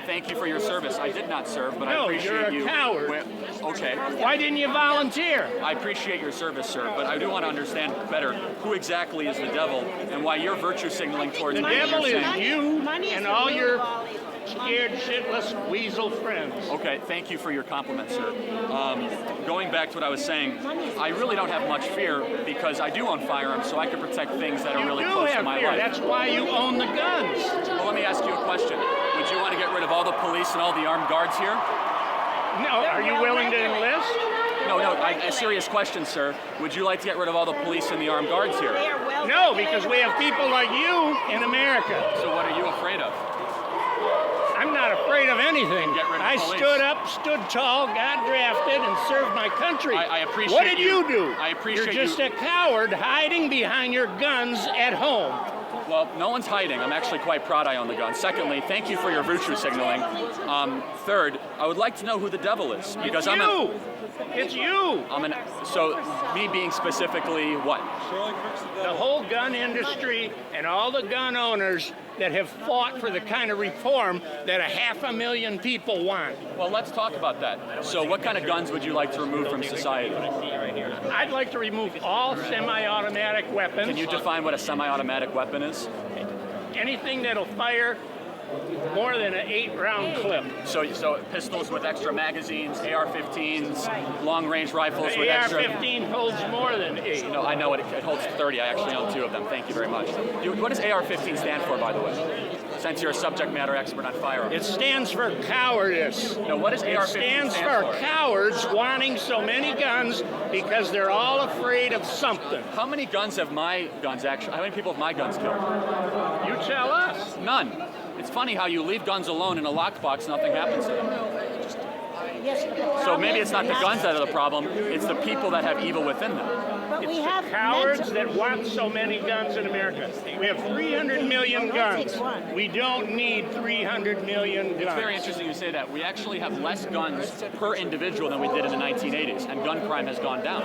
Thank you for your service. I did not serve, but I No, appreciate you. you're a coward. Okay. Why didn't you volunteer? I appreciate your service, sir, but I do want to understand better who exactly is the devil and why you're virtue signaling towards The me. devil is saying- you and all your scared, shitless weasel friends. Okay, thank you for your compliment, sir. Going back to what I was saying, I really don't have much fear because I do own firearms, so I can protect things that are really You close have to my fear. life. That's why you own the guns. Well, let me ask you a question. Would you want to get rid of all the police and all the armed guards here? No, are you willing to enlist? No, a serious question, sir. Would you like to get rid of all the police and the armed guards here? No, because we have people like you in America. So what are you afraid of? I'm not afraid of anything. Get rid of I police. stood up, stood tall, got drafted, and served my country. I appreciate What did you. you do? I appreciate You're just you. a coward hiding behind your guns at home. Well, no one's hiding. I'm actually quite proud I own the gun. Secondly, thank you for your virtue signaling. Third, I would like to know who the devil is because It's you. So me being specifically what? The whole gun industry and all the gun owners that have fought for the kind of reform that 500,000 people want. Well, let's talk about that. So what kind of guns would you like to remove from society? I'd like to remove all semi-automatic weapons. Can you define what a semi-automatic weapon is? Anything that'll fire more than an 8-round clip. So pistols with extra magazines, AR-15s, long-range rifles The with extra... AR-15 holds more than 8. No, I know it holds 30. I actually own 2 of them. Thank you very much. What does AR-15 stand for, by the way? Since you're a subject matter expert on firearms. It stands for cowardice. No, what does AR-15 It stands for cowards wanting so many guns because they're all afraid of something. How many guns have my guns actually? How many people have my guns killed? You tell us. None. It's funny how you leave guns alone in a lockbox, nothing happens to them. So maybe it's not the guns that are the problem, it's the people that have evil within them. But It's the cowards that want so many guns in America. We have 300 million guns. We don't need 300 million guns. It's very interesting you say that. We actually have less guns per individual than we did in the 1980s, and gun crime has gone down.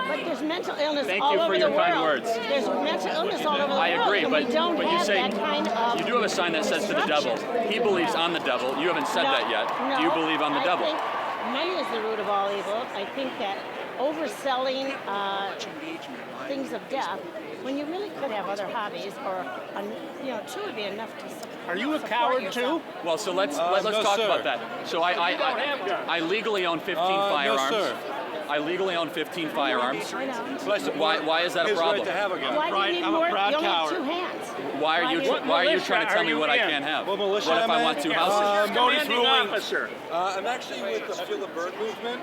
But there's mental illness Thank all you for over your the kind world. words. There's mental illness all over the world. I agree, and but we don't you have say that kind of you do have a sign that says to the devil. He believes on the devil. You haven't said that yet. No, Do you believe on the devil? I think money is the root of all evil. I think that overselling things of death, when you really could have other hobbies, or 2 would be enough to support. Are you a coward too? Well, so let's talk about that. So I legally own 15 firearms. No, sir. I legally own 15 firearms. I know. Why is that a problem? to have a gun. Why do you need more? You only have 2 hands. Why are you trying to tell me what I can't have? What militia What if am I I? want 2 houses? Notice Commanding ruling. officer. I'm actually with the Feel the Bird movement.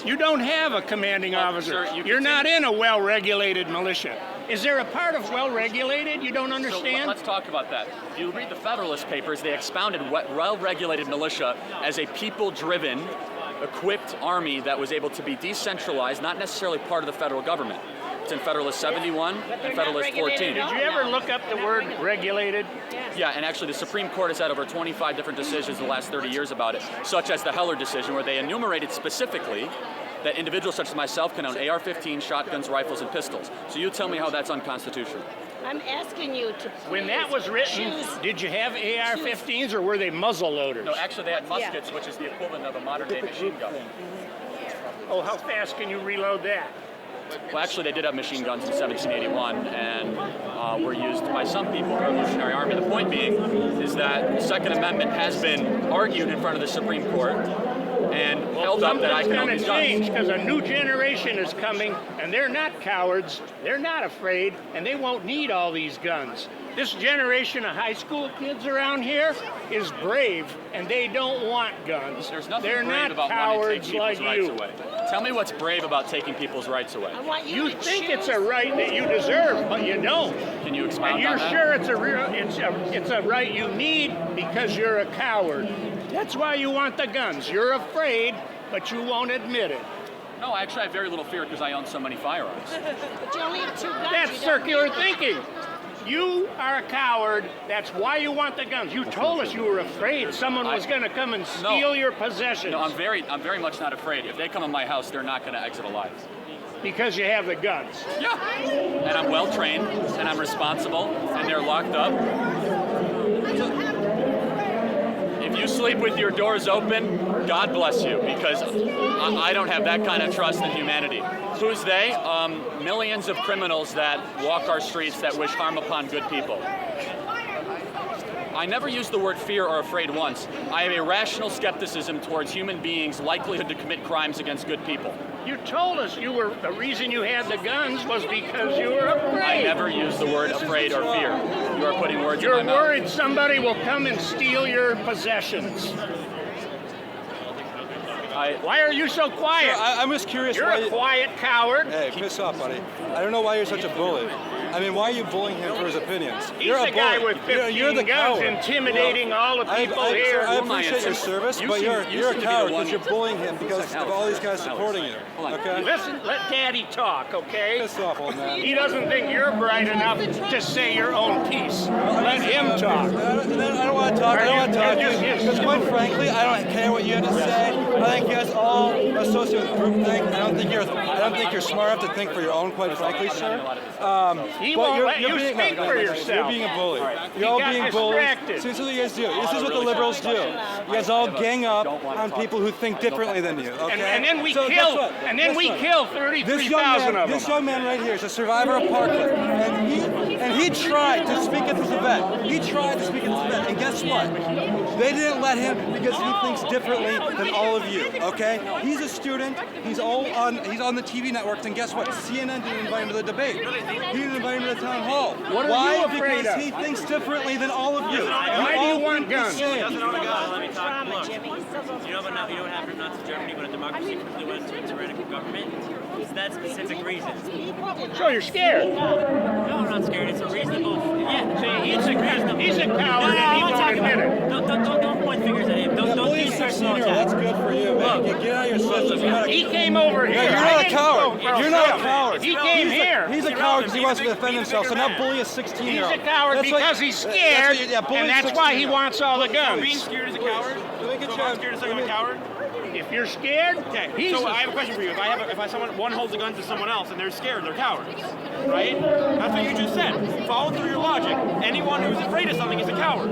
You don't have a commanding officer. sir, you You're can not take- in a well-regulated militia. Is there a part of well-regulated you don't So understand? let's talk about that. If you read the Federalist Papers, they expounded well-regulated militia as a people-driven, equipped army that was able to be decentralized, not necessarily part of the federal government. It's in Federalist 71 and Federalist 14. Did you ever look up the word regulated? Yeah, and actually the Supreme Court has had over 25 different decisions in the last 30 years about it, such as the Heller decision, where they enumerated specifically that individuals such as myself can own AR-15, shotguns, rifles, and pistols. So you tell me how that's unconstitutional. I'm asking you to When that was written, choose. did you have AR-15s or were they muzzle loaders? No, actually they had muskets, which is the equivalent of a modern-day machine gun. Oh, how fast can you reload that? Well, actually, they did have machine guns in 1781 and were used by some people in the Revolutionary Army. The point being is that the Second Amendment has been argued in front of the Supreme Court and held up that I can own Something's these going to change guns. because a new generation is coming, and they're not cowards, they're not afraid, and they won't need all these guns. This generation of high school kids around here is brave, and they don't want guns. There's nothing They're brave not about wanting to take cowards people's like rights you. away. Tell me what's brave about taking people's rights away. I want you You to think choose. it's a right that you deserve, but you don't. Can you And expound you're on that? sure it's a right you need because you're a coward. That's why you want the guns. You're afraid, but you won't admit it. No, actually, I have very little fear because I own so many firearms. But you only have 2 guns. That's You don't circular need- thinking. You are a coward. That's why you want the guns. You told us you were afraid someone was going to come and steal your possessions. No, I'm very much not afraid. If they come in my house, they're not going to exit alive. Because you have the guns. Yeah. And I'm well trained, and I'm responsible, and they're locked up. if you sleep with your doors open, God bless you, because I don't have that kind of trust in humanity. Who's they? Millions of criminals that walk our streets that wish harm upon good people. I never used the word fear or afraid once. I have a rational skepticism towards human beings' likelihood to commit crimes against good people. You told us the reason you had the guns was because you were afraid. I never used the word afraid or fear. You are putting words in my You're mouth. worried somebody will come and steal your possessions. Why are you so quiet? I'm just curious. You're a quiet coward. Hey, piss off, buddy. I don't know why you're such a bully. I mean, why are you bullying him for his opinions? He's You're a the guy bully. with 15 you're the guns coward. intimidating all the people here. I appreciate your service, but you're a coward because you're bullying him because of all these guys supporting you. Okay? Listen, let Daddy talk, okay? Piss off, old man. He doesn't think you're bright enough to say your own piece. Let him talk. I don't want to talk. I don't want to talk. Because quite frankly, I don't care what you have to say. I think you guys all associate with groupthink. I don't think you're smart enough to think for your own, quite frankly, sir. He won't let you speak for yourself. You're being a bully. You're all being bullies. distracted. See, this is what you guys do. This is what the liberals do. You guys all gang up on people who think differently than you. Okay? And then we So kill. guess what? And then Guess we what? kill This 33,000 of them. This young man right here is a survivor of Parkland, and he tried to speak at this event. He tried to speak at this event, and guess what? They didn't let him because he thinks differently than all of you. Okay? He's a student. He's on the TV networks, and guess what? CNN didn't invite him to the debate. He didn't invite him to the town hall. What are Why? you afraid Because of? he thinks differently than all of you. Why do you want guns? He doesn't own a gun. Let me talk. Trauma, Look, Jimmy. you know what happened in Nazi Germany when a democracy quickly went into a tyrannical government? It's that specific reason. So you're scared. No, I'm not scared. It's a reasonable. Yeah. See, he's a No, coward no, and he I'm won't talking admit about. it. Don't point fingers at him. Don't Bully use a personal 16-year-old. That's attack. good for you, man. Get out of your system. You're not a He came over here. you're I not a didn't coward. vote for You're not a him. coward. He came here. He's a coward because he wants to defend himself. So now bully a 16-year-old. He's a coward because he's scared, and that's why he wants all the Being guns. scared is a coward. So I'm scared to say I'm a coward. If you're scared, Okay. So I have a question for you. If someone holds a gun to someone else and they're scared, they're cowards, right? That's what you just said. Follow through your logic. Anyone who's afraid of something is a coward.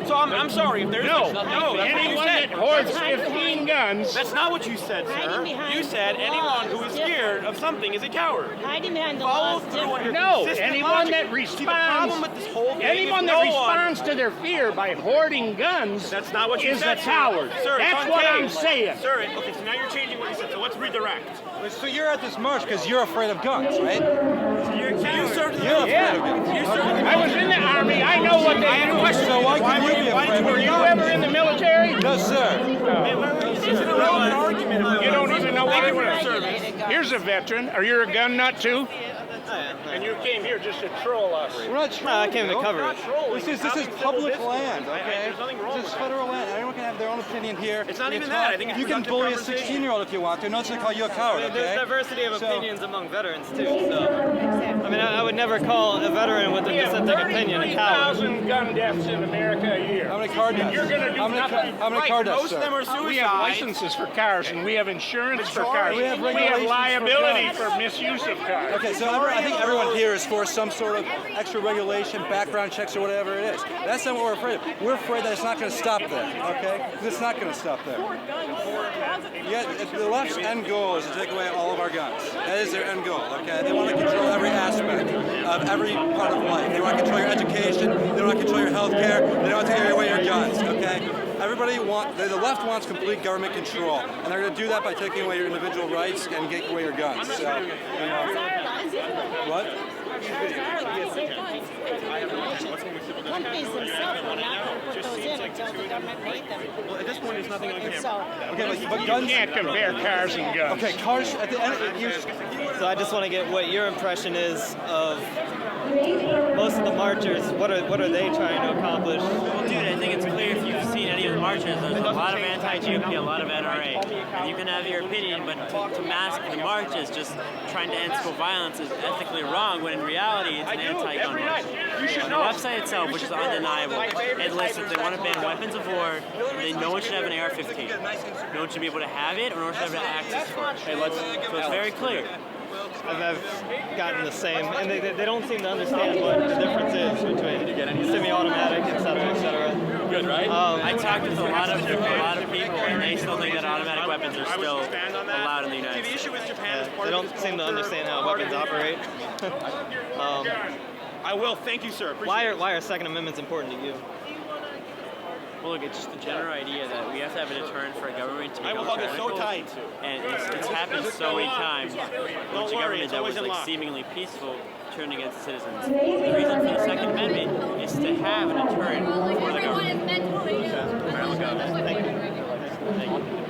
So I'm sorry if there's no. that's what you Anyone said. that hoards 15 guns. That's not what you said, Hiding sir. behind You said the anyone who laws is is scared of something is a coward. Hiding behind the Follow laws through on your different. No, consistent anyone logic. that See, the problem with responds, this whole thing anyone is that no one- responds to their fear by hoarding guns That's not what you is said, a coward. Sir, it's That's on what tape. I'm saying. Sir, okay, so now you're changing what you said. So let's redirect. So you're at this march because you're afraid of guns, right? You served You're afraid Yeah. of guns. You served I was in the army. I know what they do. So why can you be afraid Were of you guns? ever in the military? No, sir. It's an irrelevant argument. You don't even know what it was. Regulated guns. Here's a veteran. Are you a gun nut too? And you came here just to troll us. We're not trolling. I came to you. cover it. This is public land, okay? There's nothing wrong This is with federal land. Everyone can have their own opinion here. It's not You even can that. talk. I think it's you can productive bully a conversation. 16-year-old if you want to. No one's gonna call you a coward, okay? There's diversity of So- opinions among veterans too. So, I mean, I would never call a veteran with a We have dissenting opinion a coward. 33,000 gun deaths in America a year. How many car deaths? You're gonna do nothing. How many car deaths, Most of them sir? are suicide. We have licenses for cars and we have insurance for cars. We have We have regulations for liability guns. for misuse of cars. Okay, so I think everyone here is for some sort of extra regulation, background checks, or whatever it is. That's not what we're afraid of. We're afraid that it's not going to stop there, okay? 'Cause it's not going to stop there. Yeah, the left's end goal is to take away all of our guns. That is their end goal, okay? They want to control every aspect of every part of life. They want to control your education. They want to control your health care. They want to take away your guns, okay? The left wants complete government control, and they're going to do that by taking away your individual rights and taking away your guns. So, you know, what? Companies themselves were not going to put those in until the government made them. Well, at this point, there's nothing I can And so, Okay, but You guns. can't compare cars and guns. Okay, cars at the end. So I just want to get what your impression is of most of the marchers. What are they trying to accomplish? Dude, I think it's clear if you've seen any of the marches, there's a lot of anti-GOP, a lot of NRA. And you can have your opinion, but to mask the marches just trying to end school violence is ethically wrong, when in reality it's an anti-gun march. On the website itself, which is undeniable, it lists that they want to ban weapons of war, and no one should have an AR-15. No one should be able to have it, or no one should have access to it. So it's very clear. I've gotten the same, and they don't seem to understand what the difference is between semi-automatic, et cetera. Good, right? I talked with a lot of people, and they still think that automatic weapons are still allowed in the United The States. issue with Japan is part They of don't seem to understand how weapons operate. I will. Thank you, sir. Why are Second Amendments important to you? Well, look, it's just the general idea that we have to have a deterrent for a government to I will become hug it so tyrannical. tight. And it's happened so many times with a worry, government it's that always was like unlocked. seemingly peaceful turn against citizens. The reason for the Second Amendment is to have a deterrent for the government. Thank you. Thank you.